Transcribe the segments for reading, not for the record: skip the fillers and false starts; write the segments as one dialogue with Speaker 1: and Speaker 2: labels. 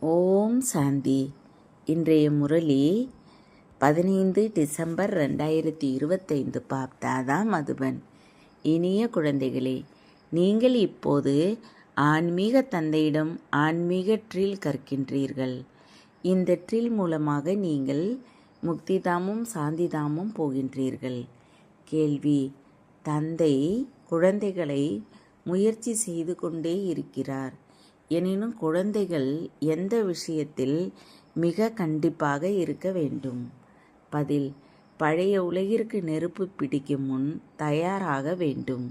Speaker 1: ஓம் சாந்தி. இன்றைய முரளி 15 டிசம்பர் 2025. பாப்தாதா மதுபன். இனிய குழந்தைகளே, நீங்கள் இப்போது ஆன்மீக தந்தையிடம் ஆன்மீக ட்ரில் கற்கின்றீர்கள். இந்த ட்ரில் மூலமாக நீங்கள் முக்திதாமும் சாந்திதாமும் போகின்றீர்கள். கேள்வி: தந்தை குழந்தைகளை முயற்சி செய்து கொண்டே இருக்கிறார். எனினும் குழந்தைகள் எந்த விஷயத்தில் மிக கண்டிப்பாக இருக்க வேண்டும்? பதில்: பழைய உலகிற்கு நெருப்பு பிடிக்கும் முன் தயாராக வேண்டும்.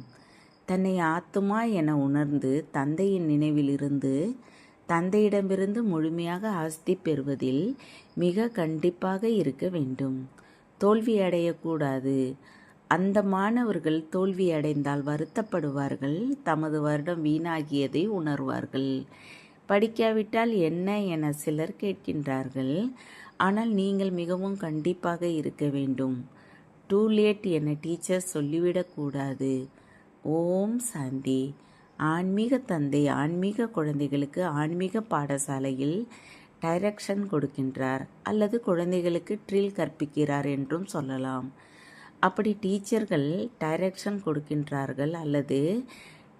Speaker 1: தன்னை ஆத்துமா என உணர்ந்து தந்தையின் நினைவிலிருந்து தந்தையிடமிருந்து முழுமையாக ஆஸ்தி பெறுவதில் மிக கண்டிப்பாக இருக்க வேண்டும். தோல்வியடையக்கூடாது. அந்த மாணவர்கள் தோல்வியடைந்தால் வருத்தப்படுவார்கள், தமது வருடம் வீணாகியதை உணர்வார்கள். படிக்காவிட்டால் என்ன என சிலர் கேட்கின்றார்கள். ஆனால் நீங்கள் மிகவும் கண்டிப்பாக இருக்க வேண்டும். டூ லேட் என டீச்சர் சொல்லிவிடக்கூடாது. ஓம் சாந்தி. ஆன்மீக தந்தை ஆன்மீக குழந்தைகளுக்கு ஆன்மீக பாடசாலையில் டைரக்ஷன் கொடுக்கின்றார் அல்லது குழந்தைகளுக்கு ட்ரில் கற்பிக்கிறார் என்றும் சொல்லலாம். அப்படி டீச்சர்கள் டைரக்ஷன் கொடுக்கின்றார்கள் அல்லது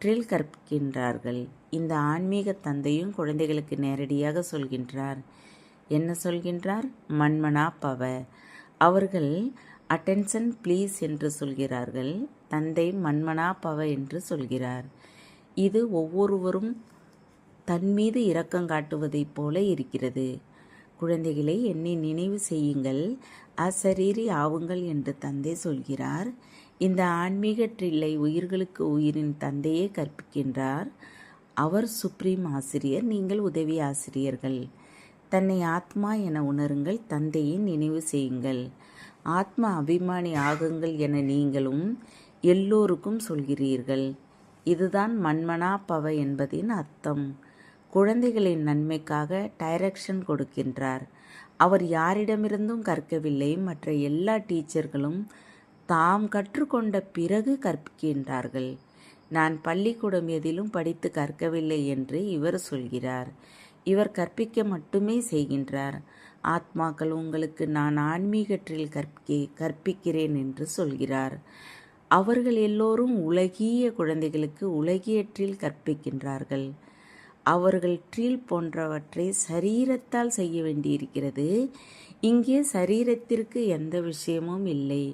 Speaker 1: ட்ரில் கற்கின்றார்கள். இந்த ஆன்மீக தந்தையும் குழந்தைகளுக்கு நேரடியாக சொல்கின்றார். என்ன சொல்கின்றார்? மன்மனா பவ. அவர்கள் அட்டென்ஷன் ப்ளீஸ் என்று சொல்கிறார்கள். தந்தை மன்மனா பவ என்று சொல்கிறார். இது ஒவ்வொருவரும் தன் மீது இரக்கம் காட்டுவதைப் போல இருக்கிறது. குழந்தைகளை என்னை நினைவு செய்யுங்கள், அசரீரி ஆவுங்கள் என்று தந்தை சொல்கிறார். இந்த ஆன்மீக ட்ரில்லை உயிர்களுக்கு உயிரின் தந்தையே கற்பிக்கின்றார். அவர் சுப்ரீம் ஆசிரியர், நீங்கள் உதவி ஆசிரியர்கள். தன்னை ஆத்மா என உணருங்கள், தந்தையை நினைவு செய்யுங்கள். ஆத்மா அபிமானி ஆகுங்கள் என நீங்களும் எல்லோருக்கும் சொல்கிறீர்கள். இதுதான் மன்மனா பவ என்பதின் அர்த்தம். குழந்தைகளின் நன்மைக்காக டைரக்ஷன் கொடுக்கின்றார். அவர் யாரிடமிருந்தும் கற்கவில்லை. மற்ற எல்லா டீச்சர்களும் தாம் கற்றுக்கொண்ட பிறகு கற்பிக்கின்றார்கள். நான் பள்ளிக்கூடம் எதிலும் படித்து கற்கவில்லை என்று இவர் சொல்கிறார். இவர் கற்பிக்க மட்டுமே செய்கின்றார். ஆத்மாக்கள், உங்களுக்கு நான் ஆன்மீகற்றில் கற்பிக்கிறேன் என்று சொல்கிறார். அவர்கள் எல்லோரும் உலகிய குழந்தைகளுக்கு உலகியற்றில் கற்பிக்கின்றார்கள். அவர்கள் ட்ரில் போன்றவற்றை சரீரத்தால் செய்ய வேண்டியிருக்கிறது. இங்கே சரீரத்திற்கு எந்த விஷயமும் இல்லை,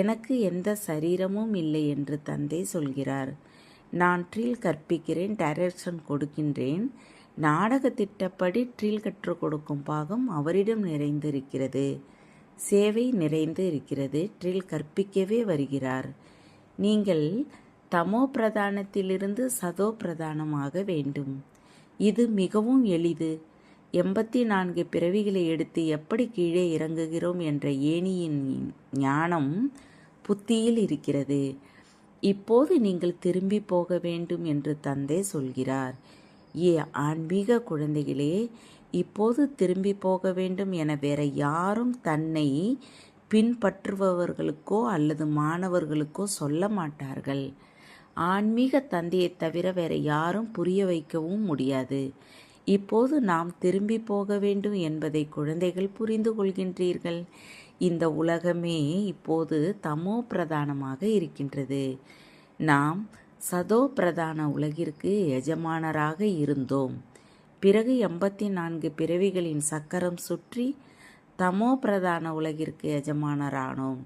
Speaker 1: எனக்கு எந்த சரீரமும் இல்லை என்று தந்தை சொல்கிறார். நான் ட்ரில் கற்பிக்கிறேன், டைரக்ஷன் கொடுக்கின்றேன். நாடக திட்டப்படி ட்ரில் கற்றுக் கொடுக்கும் பாகம் அவரிடம் நிறைந்திருக்கிறது. சேவை நிறைந்து இருக்கிறது. ட்ரில் கற்பிக்கவே வருகிறார். நீங்கள் தமோ பிரதானத்திலிருந்து சதோ பிரதானமாக வேண்டும். இது மிகவும் எளிது. 84 பிறவிகளை எடுத்து எப்படி கீழே இறங்குகிறோம் என்ற ஏணியின் ஞானம் புத்தியில் இருக்கிறது. இப்போது நீங்கள் திரும்பி போக வேண்டும் என்று தந்தை சொல்கிறார். ஆன்மீக குழந்தைகளே, இப்போது திரும்பி போக வேண்டும் என வேற யாரும் தன்னை பின்பற்றுபவர்களுக்கோ அல்லது மாணவர்களுக்கோ சொல்ல மாட்டார்கள். ஆன்மீக தந்தையை தவிர வேற யாரும் புரிய வைக்கவும் முடியாது. இப்போது நாம் திரும்பி போக வேண்டும் என்பதை குழந்தைகள் புரிந்து கொள்கின்றீர்கள். இந்த உலகமே இப்போது தமோ பிரதானமாக இருக்கின்றது. நாம் சதோ பிரதான உலகிற்கு எஜமானராக இருந்தோம். பிறகு 84 பிறவிகளின் சக்கரம் சுற்றி தமோ பிரதான உலகிற்கு எஜமானரானோம்.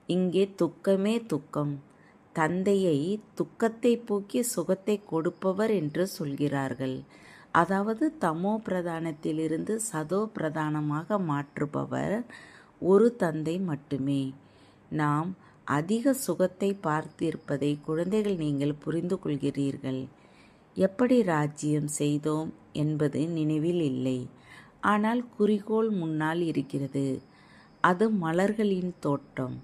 Speaker 1: இங்கே துக்கமே துக்கம். தந்தையை துக்கத்தை போக்கி சுகத்தை கொடுப்பவர் என்று சொல்கிறார்கள். அதாவது தமோ பிரதானத்திலிருந்து சதோ பிரதானமாக மாற்றுபவர் ஒரு தந்தை மட்டுமே. நாம் அதிக சுகத்தை பார்த்திருப்பதை குழந்தைகள் நீங்கள் புரிந்து கொள்கிறீர்கள். எப்படி ராஜ்யம் செய்தோம் என்பது நினைவில் இல்லை. ஆனால் குறிக்கோள் முன்னால் இருக்கிறது. அது மலர்களின் தோட்டம்.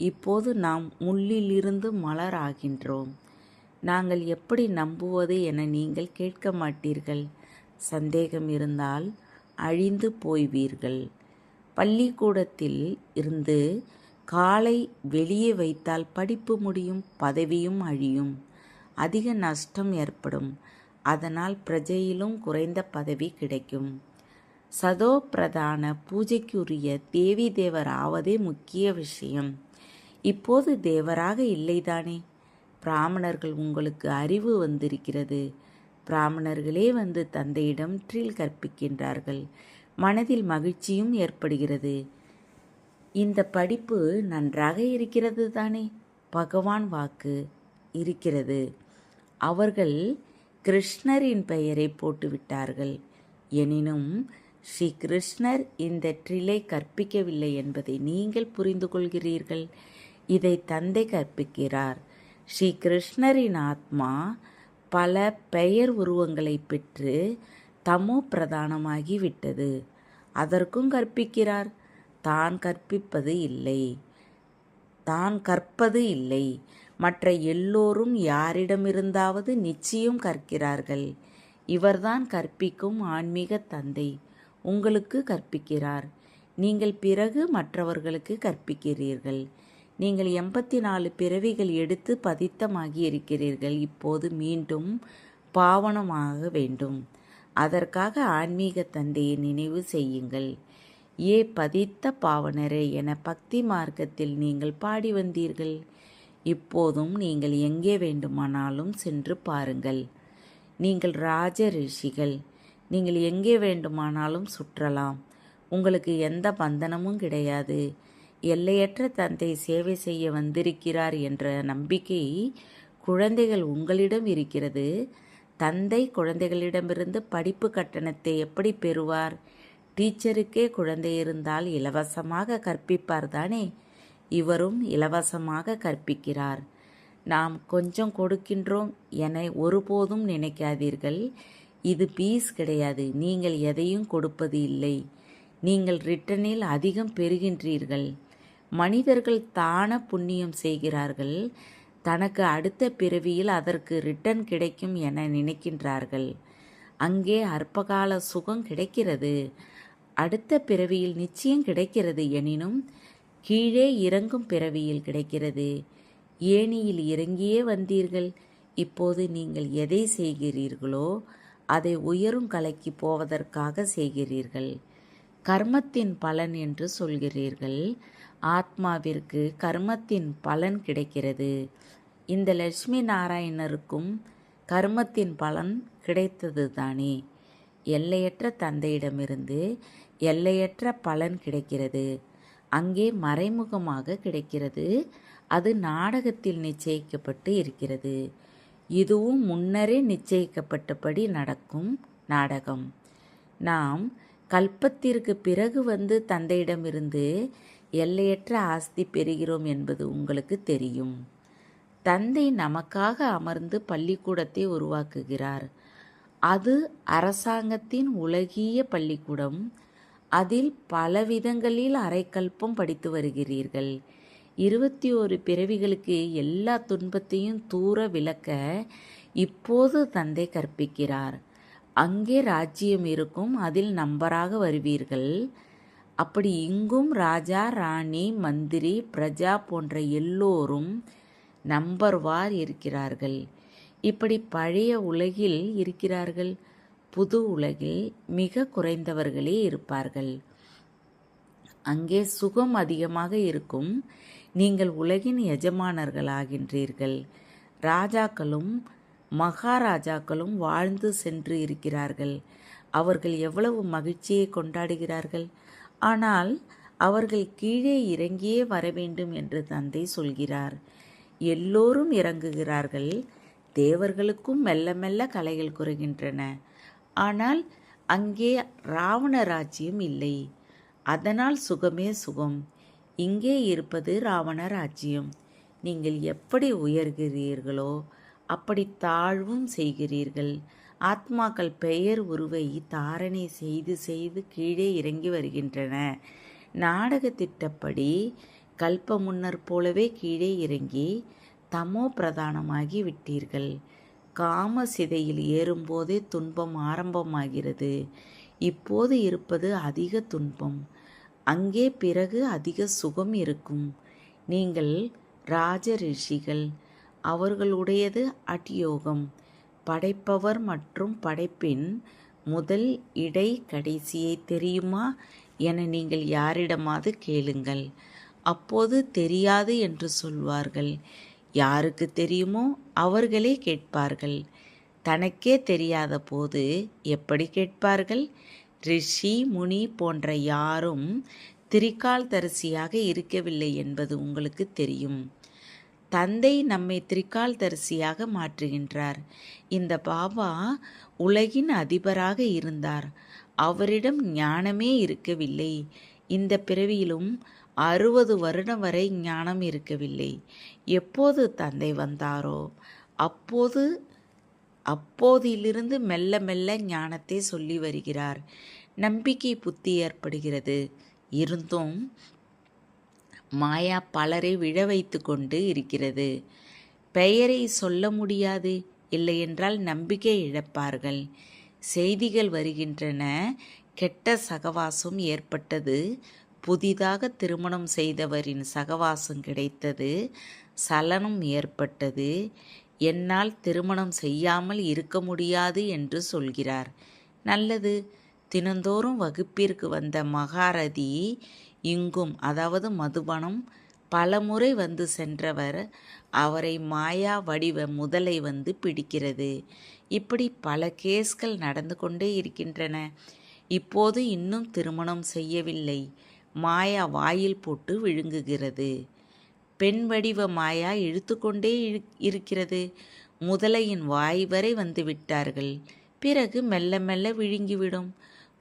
Speaker 1: இப்போது நாம் முள்ளிலிருந்து மலர் ஆகின்றோம். நாங்கள் எப்படி நம்புவது என நீங்கள் கேட்க மாட்டீர்கள். சந்தேகம் இருந்தால் அழிந்து போய்வீர்கள். பள்ளிக்கூடத்தில் இருந்து காலை வெளியே வைத்தால் படிப்பு முடியும், பதவியும் அழியும், அதிக நஷ்டம் ஏற்படும். அதனால் பிரஜையிலும் குறைந்த பதவி கிடைக்கும். சதோ பிரதான பூஜைக்குரிய தேவி தேவர் ஆவதே முக்கிய விஷயம். இப்போது தேவராக இல்லைதானே? பிராமணர்கள் உங்களுக்கு அறிவு வந்திருக்கிறது. பிராமணர்களே வந்து தந்தையிடம் ட்ரில் கற்பிக்கின்றார்கள். மனதில் மகிழ்ச்சியும் ஏற்படுகிறது. இந்த படிப்பு நன்றாக இருக்கிறது தானே? பகவான் வாக்கு இருக்கிறது. அவர்கள் கிருஷ்ணரின் பெயரை போட்டுவிட்டார்கள். எனினும் ஸ்ரீ கிருஷ்ணர் இந்த ட்ரிலை கற்பிக்கவில்லை என்பதை நீங்கள் புரிந்து கொள்கிறீர்கள். இதை தந்தை கற்பிக்கிறார். ஸ்ரீ கிருஷ்ணரின் ஆத்மா பல பெயர் உருவங்களை பெற்று தமோ பிரதானமாகி விட்டது. அதற்கும் கற்பிக்கிறார். தான் கற்பது இல்லை. மற்ற எல்லோரும் யாரிடமிருந்தாவது நிச்சயம் கற்கிறார்கள். இவர்தான் கற்பிக்கும் ஆன்மீக தந்தை. உங்களுக்கு கற்பிக்கிறார். நீங்கள் பிறகு மற்றவர்களுக்கு கற்பிக்கிறீர்கள். நீங்கள் 84 பிறவிகள் எடுத்து பதித்தமாகி இருக்கிறீர்கள். இப்போது மீண்டும் பாவனமாக வேண்டும். அதற்காக ஆன்மீக தந்தையை நினைவு செய்யுங்கள். ஏ பதித்த பாவனரே என பக்தி மார்க்கத்தில் நீங்கள் பாடி வந்தீர்கள். இப்போதும் நீங்கள் எங்கே வேண்டுமானாலும் சென்று பாருங்கள். நீங்கள் ராஜ ரிஷிகள். நீங்கள் எங்கே வேண்டுமானாலும் சுற்றலாம். உங்களுக்கு எந்த பந்தனமும் கிடையாது. எல்லையற்ற தந்தை சேவை செய்ய வந்திருக்கிறார் என்ற நம்பிக்கை குழந்தைகள் உங்களிடம் இருக்கிறது. தந்தை குழந்தைகளிடமிருந்து படிப்பு கட்டணத்தை எப்படி பெறுவார்? டீச்சருக்கே குழந்தை இருந்தால் இலவசமாக கற்பிப்பார் தானே? இவரும் இலவசமாக கற்பிக்கிறார். நாம் கொஞ்சம் கொடுக்கின்றோம் என ஒருபோதும் நினைக்காதீர்கள். இது பீஸ் கிடையாது. நீங்கள் எதையும் கொடுப்பது இல்லை. நீங்கள் ரிட்டனில் அதிகம் பெறுகின்றீர்கள். மனிதர்கள் தான புண்ணியம் செய்கிறார்கள். தனக்கு அடுத்த பிறவியில் அதற்கு ரிட்டன் கிடைக்கும் என நினைக்கின்றார்கள். அங்கே அற்பகால சுகம் கிடைக்கிறது. அடுத்த பிறவியில் நிச்சயம் கிடைக்கிறது. எனினும் கீழே இறங்கும் பிறவியில் கிடைக்கிறது. ஏணியில் இறங்கியே வந்தீர்கள். இப்போது நீங்கள் எதை செய்கிறீர்களோ அதை உயரும் கலைக்கு போவதற்காக செய்கிறீர்கள். கர்மத்தின் பலன் என்று சொல்கிறீர்கள். ஆத்மாவிற்கு கர்மத்தின் பலன் கிடைக்கிறது. இந்த லட்சுமி நாராயணருக்கும் கர்மத்தின் பலன் கிடைத்தது தானே? எல்லையற்ற தந்தையிடமிருந்து எல்லையற்ற பலன் கிடைக்கிறது. அங்கே மறைமுகமாக கிடைக்கிறது. அது நாடகத்தில் நிச்சயிக்கப்பட்டு இருக்கிறது. இதுவும் முன்னரே நிச்சயிக்கப்பட்டபடி நடக்கும் நாடகம். நாம் கல்பத்திற்கு பிறகு வந்து தந்தையிடமிருந்து எல்லையற்ற ஆஸ்தி பெறுகிறோம் என்பது உங்களுக்கு தெரியும். தந்தை நமக்காக அமர்ந்து பள்ளிக்கூடத்தை உருவாக்குகிறார். அது அரசாங்கத்தின் உலகிய பள்ளிக்கூடம். அதில் பல விதங்களில் அரைக்கல்பம் படித்து வருகிறீர்கள். 21 பிறவிகளுக்கு எல்லா துன்பத்தையும் தூர விலக்க இப்போது தந்தை கற்பிக்கிறார். அங்கே ராஜ்யம் இருக்கும். அதில் நம்பராக வருவீர்கள். அப்படி இங்கும் ராஜா, ராணி, மந்திரி, பிரஜா போன்ற எல்லோரும் நம்பர்வார் இருக்கிறார்கள். இப்படி பழைய உலகில் இருக்கிறார்கள். புது உலகில் மிக குறைந்தவர்களே இருப்பார்கள். அங்கே சுகம் அதிகமாக இருக்கும். நீங்கள் உலகின் எஜமானர்களாகின்றீர்கள். ராஜாக்களும் மகாராஜாக்களும் வாழ்ந்து சென்று இருக்கிறார்கள். அவர்கள் எவ்வளவு மகிழ்ச்சியை கொண்டாடுகிறார்கள். ஆனால் அவர்கள் கீழே இறங்கியே வர வேண்டும் என்று தந்தை சொல்கிறார். எல்லோரும் இறங்குகிறார்கள். தேவர்களுக்கும் மெல்ல மெல்ல கலைகள் குறைகின்றன. ஆனால் அங்கே ராவண ராஜ்யம் இல்லை. அதனால் சுகமே சுகம். இங்கே இருப்பது ராவண ராஜ்யம். நீங்கள் எப்படி உயர்கிறீர்களோ அப்படி தாழ்வும் செய்கிறீர்கள். ஆத்மாக்கள் பெயர் உருவை தாரணை செய்து செய்து கீழே இறங்கி வருகின்றன. நாடக திட்டப்படி கல்ப முன்னர் போலவே கீழே இறங்கி தமோ பிரதானமாகி விட்டீர்கள். காம சிதையில் ஏறும்போதே துன்பம் ஆரம்பமாகிறது. இப்போது இருப்பது அதிக துன்பம். அங்கே பிறகு அதிக சுகம் இருக்கும். நீங்கள் ராஜ ரிஷிகள். அவர்களுடையது அட்யோகம். படைப்பவர் மற்றும் படைப்பின் முதல் இடை கடைசியை தெரியுமா என நீங்கள் யாரிடமாவது கேளுங்கள். அப்போது தெரியாது என்று சொல்வார்கள். யாருக்கு தெரியுமோ அவர்களே கேட்பார்கள். தனக்கே தெரியாத போது எப்படி கேட்பார்கள்? ரிஷி முனி போன்ற யாரும் திரிகால்தரிசியாக இருக்கவில்லை என்பது உங்களுக்கு தெரியும். தந்தை நம்மை திரிகால்தரிசியாக மாற்றுகின்றார். இந்த பாபா உலகின் அதிபராக இருந்தார். அவரிடம் ஞானமே இருக்கவில்லை. இந்த பிறவியிலும் 60 வருடம் வரை ஞானம் இருக்கவில்லை. எப்போது தந்தை வந்தாரோ அப்போதிலிருந்து மெல்ல மெல்ல ஞானத்தை சொல்லி வருகிறார். நம்பிக்கை புத்தி ஏற்படுகிறது. இருந்தும் மாயா பலரை விழ வைத்து கொண்டு இருக்கிறது. பெயரை சொல்ல முடியாது, இல்லையென்றால் நம்பிக்கை இழப்பார்கள். செய்திகள் வருகின்றன. கெட்ட சகவாசம் ஏற்பட்டது. புதிதாக திருமணம் செய்தவரின் சகவாசம் கிடைத்தது. சலனம் ஏற்பட்டது. என்னால் திருமணம் செய்யாமல் இருக்க முடியாது என்று சொல்கிறார். நல்லது. தினந்தோறும் வகுப்பிற்கு வந்த மகாரதி இங்கும், அதாவது மதுபனம், பலமுறை வந்து சென்றவர் அவரை மாயா வடிவ முதலை வந்து பிடிக்கிறது. இப்படி பல கேஸ்கள் நடந்து கொண்டே இருக்கின்றன. இப்போது இன்னும் திருமணம் செய்யவில்லை. மாயா வாயில் போட்டு விழுங்குகிறது. பெண் வடிவ மாயா இழுத்து கொண்டே இருக்கிறது. முதலையின் வாய் வரை வந்து விட்டார்கள். பிறகு மெல்ல மெல்ல விழுங்கிவிடும்.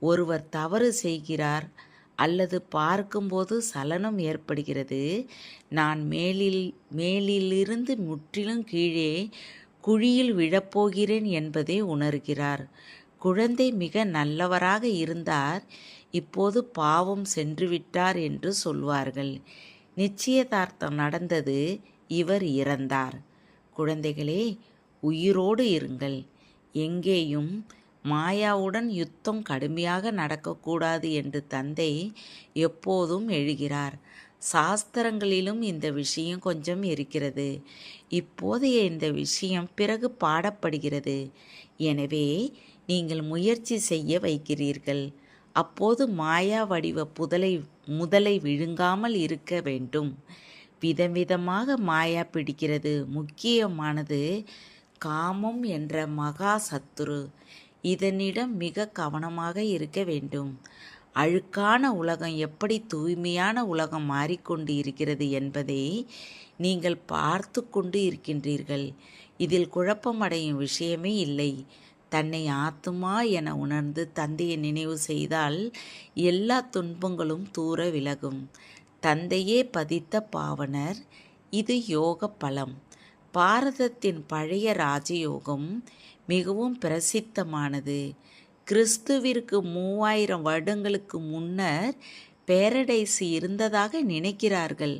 Speaker 1: ஒருவர் தவறு செய்கிறார் அல்லது பார்க்கும்போது சலனம் ஏற்படுகிறது. நான் மேலிலிருந்து முற்றிலும் கீழே குழியில் விழப்போகிறேன் என்பதை உணர்கிறார். குழந்தை மிக நல்லவராக இருந்தார். இப்போது பாவம் சென்றுவிட்டார் என்று சொல்வார்கள். நிச்சயதார்த்தம் நடந்தது. இவர் இறந்தார். குழந்தைகளே, உயிரோடு இருங்கள். எங்கேயும் மாயாவுடன் யுத்தம் கடுமையாக நடக்கக்கூடாது என்று தந்தை எப்போதும் எழுகிறார். சாஸ்திரங்களிலும் இந்த விஷயம் கொஞ்சம் இருக்கிறது. இப்போதைய இந்த விஷயம் பிறகு பாடப்படுகிறது. எனவே நீங்கள் முயற்சி செய்ய வைக்கிறீர்கள். அப்போது மாயா வடிவ முதலை விழுங்காமல் இருக்க வேண்டும். விதவிதமாக மாயா பிடிக்கிறது. முக்கியமானது காமம் என்ற மகா சத்துரு. இதனிடம் மிக கவனமாக இருக்க வேண்டும். அழுக்கான உலகம் எப்படி தூய்மையான உலகம் மாறிக்கொண்டு இருக்கிறது என்பதை நீங்கள் பார்த்து கொண்டு இருக்கின்றீர்கள். இதில் குழப்பமடையும் விஷயமே இல்லை. தன்னை ஆத்துமா என உணர்ந்து தந்தையை நினைவு செய்தால் எல்லா துன்பங்களும் தூர விலகும். தந்தையே பதித்த பாவனர். இது யோக பலம். பாரதத்தின் பழைய ராஜயோகம் மிகவும் பிரசித்தமானது. கிறிஸ்துவிற்கு 3000 வருடங்களுக்கு முன்னர் பேரடைஸ் இருந்ததாக நினைக்கிறார்கள்.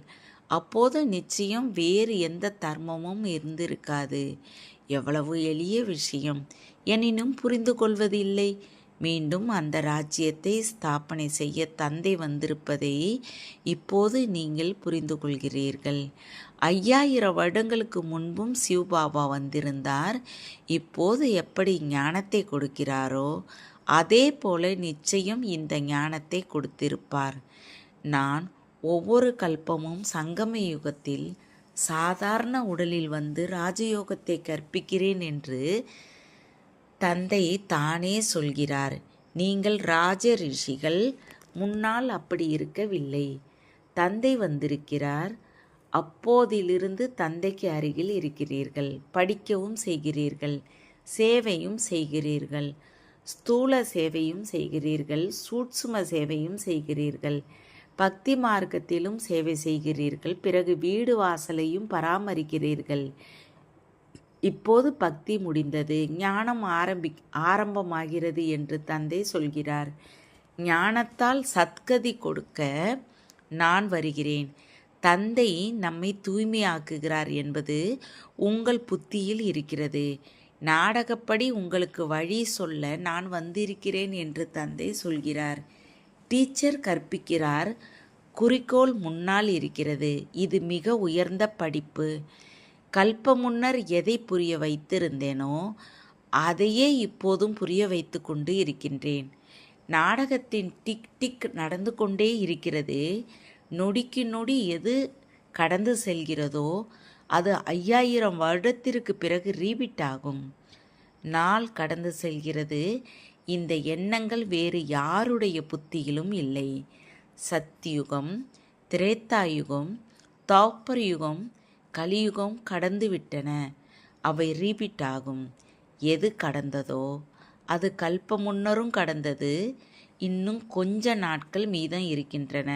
Speaker 1: அப்போது நிச்சயம் வேறு எந்த தர்மமும் இருந்திருக்காது. எவ்வளவு எளிய விஷயம். எனினும் புரிந்து கொள்வதில்லை. மீண்டும் அந்த ராஜ்யத்தை ஸ்தாபனை செய்ய தந்தை வந்திருப்பதை இப்போது நீங்கள் புரிந்து கொள்கிறீர்கள். 5000 வருடங்களுக்கு முன்பும் சிவபாபா வந்திருந்தார். இப்போது எப்படி ஞானத்தை கொடுக்கிறாரோ அதே போல நிச்சயம் இந்த ஞானத்தை கொடுத்திருப்பார். நான் ஒவ்வொரு கல்பமும் சங்கம யுகத்தில் சாதாரண உடலில் வந்து ராஜயோகத்தை கற்பிக்கிறேன் என்று தந்தை தானே சொல்கிறார். நீங்கள் ராஜ ரிஷிகள். முன்னால் அப்படி இருக்கவில்லை. தந்தை வந்திருக்கிறார். அப்போதிலிருந்து தந்தைக்கு அருகில் இருக்கிறீர்கள். படிக்கவும் செய்கிறீர்கள். சேவையும் செய்கிறீர்கள். ஸ்தூல சேவையும் செய்கிறீர்கள். சூட்சும சேவையும் செய்கிறீர்கள். பக்தி மார்க்கத்திலும் சேவை செய்கிறீர்கள். பிறகு வீடு வாசலையும் பராமரிக்கிறீர்கள். இப்போது பக்தி முடிந்தது. ஞானம் ஆரம்பமாகிறது என்று தந்தை சொல்கிறார். ஞானத்தால் சத்கதி கொடுக்க நான் வருகிறேன். தந்தை நம்மை தூய்மையாக்குகிறார் என்பது உங்கள் புத்தியில் இருக்கிறது. நாடகப்படி உங்களுக்கு வழி சொல்ல நான் வந்திருக்கிறேன் என்று தந்தை சொல்கிறார். டீச்சர் கற்பிக்கிறார். குறிக்கோள் முன்னால் இருக்கிறது. இது மிக உயர்ந்த படிப்பு. கல்ப முன்னர் எதை புரிய வைத்திருந்தேனோ அதையே இப்போதும் புரிய வைத்து கொண்டு இருக்கின்றேன். நாடகத்தின் டிக் டிக் நடந்து கொண்டே இருக்கிறது. நொடிக்கு நொடி எது கடந்து செல்கிறதோ அது 5000 வருடத்திற்கு பிறகு ரீபிட் ஆகும். நாள் கடந்து செல்கிறது. இந்த எண்ணங்கள் வேறு யாருடைய புத்தியிலும் இல்லை. சத்தியுகம், திரேத்தாயுகம், தாப்பர் யுகம், கலியுகம் கடந்து விட்டன. அவை ரீபிட் ஆகும். எது கடந்ததோ அது கல்ப முன்னரும் கடந்தது. இன்னும் கொஞ்ச நாட்கள் மீதம் இருக்கின்றன.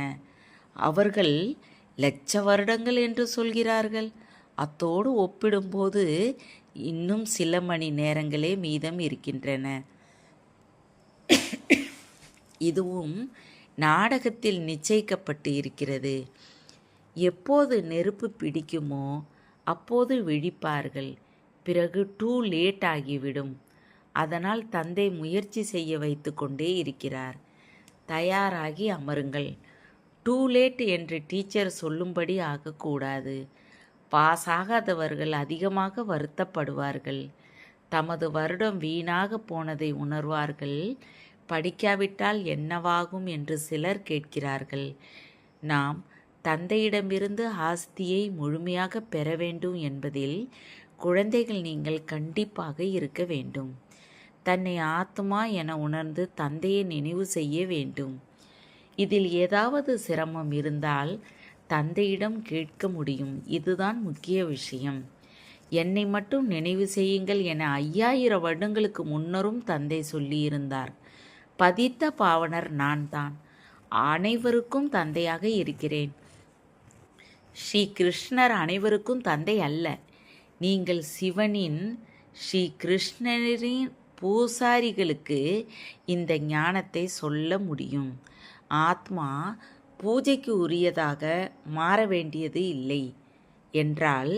Speaker 1: அவர்கள் லட்ச வருடங்கள் என்று சொல்கிறார்கள். அத்தோடு ஒப்பிடும்போது இன்னும் சில மணி நேரங்களே மீதம் இருக்கின்றன. இதுவும் நாடகத்தில் நிச்சயிக்கப்பட்டு இருக்கிறது. எப்போது நெருப்பு பிடிக்குமோ அப்போது விழிப்பார்கள். பிறகு டூ லேட் ஆகிவிடும். அதனால் தந்தை முயற்சி செய்ய வைத்து கொண்டே இருக்கிறார். தயாராகி அமருங்கள். டூ லேட் என்று டீச்சர் சொல்லும்படி ஆகக்கூடாது. பாஸ் ஆகாதவர்கள் அதிகமாக வருத்தப்படுவார்கள். தமது வருடம் வீணாக போனதை உணர்வார்கள். படிக்காவிட்டால் என்னவாகும் என்று சிலர் கேட்கிறார்கள். நாம் தந்தையிடமிருந்து ஆஸ்தியை முழுமையாக பெற வேண்டும் என்பதில் குழந்தைகள் நீங்கள் கண்டிப்பாக இருக்க வேண்டும். தன்னை ஆத்மா என உணர்ந்து தந்தையை நினைவு செய்ய வேண்டும். இதில் ஏதாவது சிரமம் இருந்தால் தந்தையிடம் கேட்க முடியும். இதுதான் முக்கிய விஷயம். என்னை மட்டும் நினைவு செய்யுங்கள் என 5000 வருடங்களுக்கு முன்னரும் தந்தை சொல்லியிருந்தார். பதித்த பாவனர் நான் தான். அனைவருக்கும் தந்தையாக இருக்கிறேன். ஸ்ரீ கிருஷ்ணர் அனைவருக்கும் தந்தை அல்ல. நீங்கள் சிவனின் ஸ்ரீ கிருஷ்ணரின் பூசாரிகளுக்கு இந்த ஞானத்தை சொல்ல முடியும். ஆத்மா பூஜைக்கு உரியதாக மாற வேண்டியது இல்லை என்றால்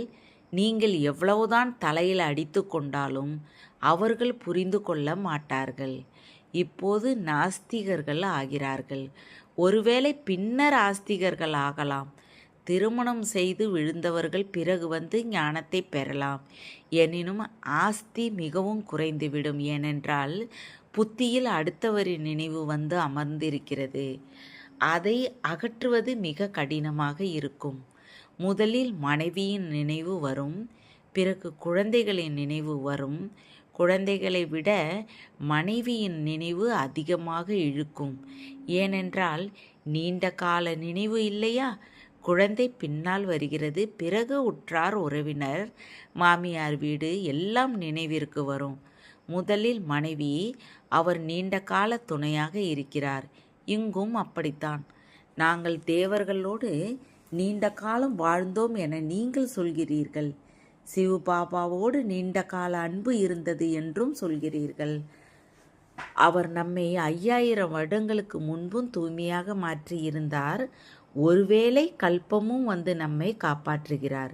Speaker 1: நீங்கள் எவ்வளவுதான் தலையில் அடித்து கொண்டாலும் அவர்கள் புரிந்து கொள்ள மாட்டார்கள். இப்போது நாஸ்திகர்கள் ஆகிறார்கள். ஒருவேளை பின்னர் ஆஸ்திகர்கள் ஆகலாம். திருமணம் செய்து விழுந்தவர்கள் பிறகு வந்து ஞானத்தை பெறலாம். எனினும் ஆஸ்தி மிகவும் குறைந்துவிடும். ஏனென்றால் புத்தியில் அடுத்தவரின் நினைவு வந்து அமர்ந்திருக்கிறது. அதை அகற்றுவது மிக கடினமாக இருக்கும். முதலில் மனைவியின் நினைவு வரும். பிறகு குழந்தைகளின் நினைவு வரும். குழந்தைகளை விட மனைவியின் நினைவு அதிகமாக இழுக்கும். ஏனென்றால் நீண்ட கால நினைவு இல்லையா? குழந்தை பின்னால் வருகிறது. பிறகு உற்றார் உறவினர், மாமியார் வீடு எல்லாம் நினைவிற்கு வரும். முதலில் மனைவி, அவர் நீண்ட கால துணையாக இருக்கிறார். இங்கும் அப்படித்தான். நாங்கள் தேவர்களோடு நீண்ட காலம் வாழ்ந்தோம் என நீங்கள் சொல்கிறீர்கள். சிவபாபாவோடு நீண்ட கால அன்பு இருந்தது என்றும் சொல்கிறீர்கள். அவர் நம்மை 5000 வருடங்களுக்கு முன்பும் தூய்மையாக மாற்றி இருந்தார். ஒருவேளை கல்பமும் வந்து நம்மை காப்பாற்றுகிறார்.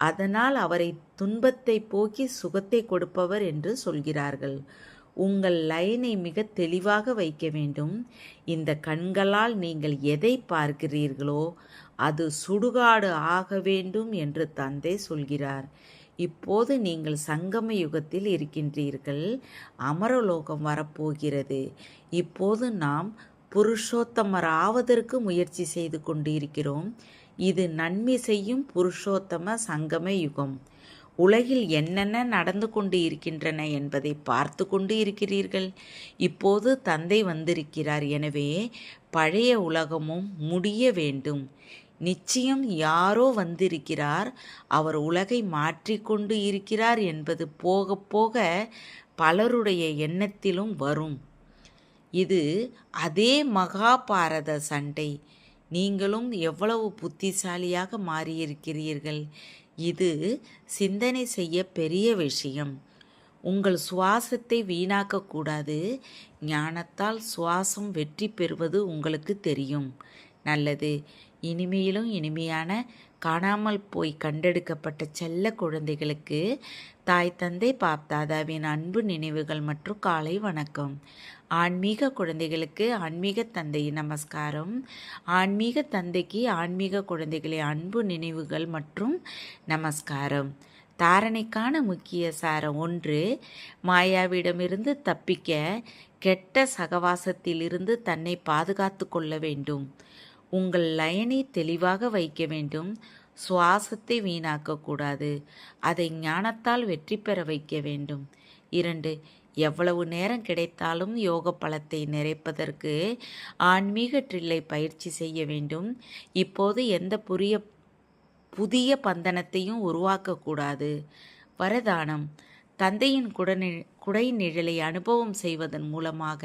Speaker 1: அதனால் அவரை துன்பத்தை போக்கி சுகத்தை கொடுப்பவர் என்று சொல்கிறார்கள். உங்கள் லைனை மிக தெளிவாக வைக்க வேண்டும். இந்த கண்களால் நீங்கள் எதை பார்க்கிறீர்களோ அது சுடுகாடு ஆக வேண்டும் என்று தந்தை சொல்கிறார். இப்போது நீங்கள் சங்கம யுகத்தில் இருக்கின்றீர்கள். அமரலோகம் வரப்போகிறது. இப்போது நாம் புருஷோத்தமர் ஆவதற்கு முயற்சி செய்து கொண்டு இருக்கிறோம். இது நன்மை செய்யும் புருஷோத்தம சங்கம யுகம். உலகில் என்னென்ன நடந்து கொண்டு இருக்கின்றன என்பதை பார்த்து கொண்டு இருக்கிறீர்கள். இப்போது தந்தை வந்திருக்கிறார். எனவே பழைய உலகமும் முடிய வேண்டும். நிச்சயம் யாரோ வந்திருக்கிறார். அவர் உலகை மாற்றிக்கொண்டு இருக்கிறார் என்பது போக போக பலருடைய எண்ணத்திலும் வரும். இது அதே மகாபாரத சண்டை. நீங்களும் எவ்வளவு புத்திசாலியாக மாறியிருக்கிறீர்கள். இது சிந்தனை செய்ய பெரிய விஷயம். உங்கள் சுவாசத்தை வீணாக்கக்கூடாது. ஞானத்தால் சுவாசம் வெற்றி பெறுவது உங்களுக்கு தெரியும். நல்லது. இனிமையிலும் இனிமையான காணாமல் போய் கண்டெடுக்கப்பட்ட செல்ல குழந்தைகளுக்கு தாய் தந்தை பாப்தாதாவின் அன்பு நினைவுகள் மற்றும் காலை வணக்கம். ஆன்மீக குழந்தைகளுக்கு ஆன்மீக தந்தையின் நமஸ்காரம். ஆன்மீக தந்தைக்கு ஆன்மீக குழந்தைகளின் அன்பு நினைவுகள் மற்றும் நமஸ்காரம். தாரணைக்கான முக்கிய சாரம் 1. மாயாவிடமிருந்து தப்பிக்க கெட்ட சகவாசத்திலிருந்து தன்னை பாதுகாத்து கொள்ள வேண்டும். உங்கள் லைனை தெளிவாக வைக்க வேண்டும். சுவாசத்தை வீணாக்கக்கூடாது. அதை ஞானத்தால் வெற்றி பெற வைக்க வேண்டும். 2. எவ்வளவு நேரம் கிடைத்தாலும் யோக பலத்தை நிறைப்பதற்கு ஆன்மீக ட்ரில்லை பயிற்சி செய்ய வேண்டும். இப்போது எந்த புதிய பந்தனத்தையும் உருவாக்கக்கூடாது. வரதானம்: தந்தையின் குடை நிழலை அனுபவம் செய்வதன் மூலமாக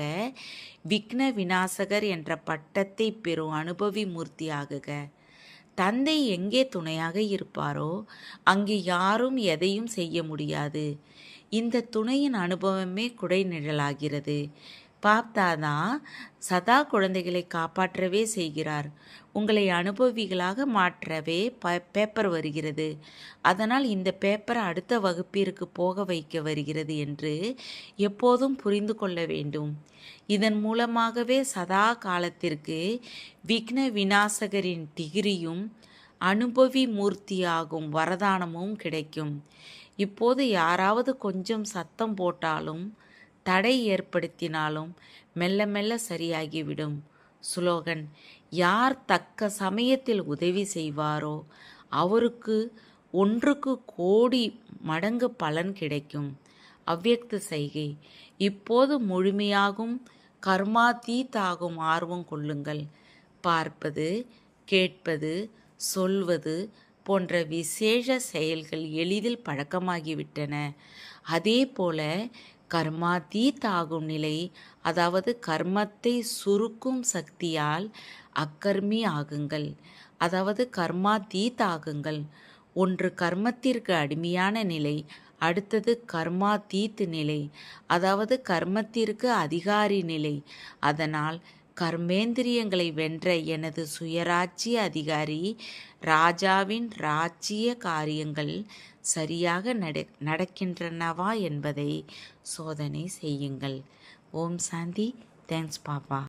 Speaker 1: விக்ன விநாசகர் என்ற பட்டத்தை பெறும் அனுபவி மூர்த்தியாகுக. தந்தை எங்கே துணையாக இருப்பாரோ அங்கே யாரும் எதையும் செய்ய முடியாது. இந்த துணையின் அனுபவமே குடை நிழலாகிறது. பாப்தாதா சதா குழந்தைகளை காப்பாற்றவே செய்கிறார். உங்களை அனுபவிகளாக மாற்றவே பேப்பர் வருகிறது. அதனால் இந்த பேப்பர் அடுத்த வகுப்பிற்கு போக வைக்க வருகிறது என்று எப்போதும் புரிந்து கொள்ள வேண்டும். இதன் மூலமாகவே சதா காலத்திற்கு விக்ன விநாசகரின் டிகிரியும் அனுபவி மூர்த்தியாகும் வரதானமும் கிடைக்கும். இப்போது யாராவது கொஞ்சம் சத்தம் போட்டாலும் தடை ஏற்படுத்தினாலும் மெல்ல மெல்ல சரியாகிவிடும். சுலோகன்: யார் தக்க சமயத்தில் உதவி செய்வாரோ அவருக்கு 1க்கு கோடி மடங்கு பலன் கிடைக்கும். அவ்யக்த செய்கை: இப்போது முழுமையாகும் கர்மாதீத்தாகும் ஆர்வம் கொள்ளுங்கள். பார்ப்பது, கேட்பது, சொல்வது போன்ற விசேஷ செயல்கள் எளிதில் பழக்கமாகிவிட்டன. அதே போல கர்மாதீத்தாகும் நிலை, அதாவது கர்மத்தை சுருக்கும் சக்தியால் அக்கர்மி ஆகுங்கள், அதாவது கர்மாதீத்தாகுங்கள். ஒன்று கர்மத்திற்கு அடிமையான நிலை, அடுத்தது கர்மாதீத் நிலை, அதாவது கர்மத்திற்கு அதிகாரி நிலை. அதனால் கர்மேந்திரியங்களை வென்ற எனது சுயராஜ்ய அதிகாரி ராஜாவின் ராஜ்ய காரியங்கள் சரியாக நடக்கின்றனவா என்பதை சோதனை செய்யுங்கள். ஓம் சாந்தி. தேங்க்ஸ் பாப்பா.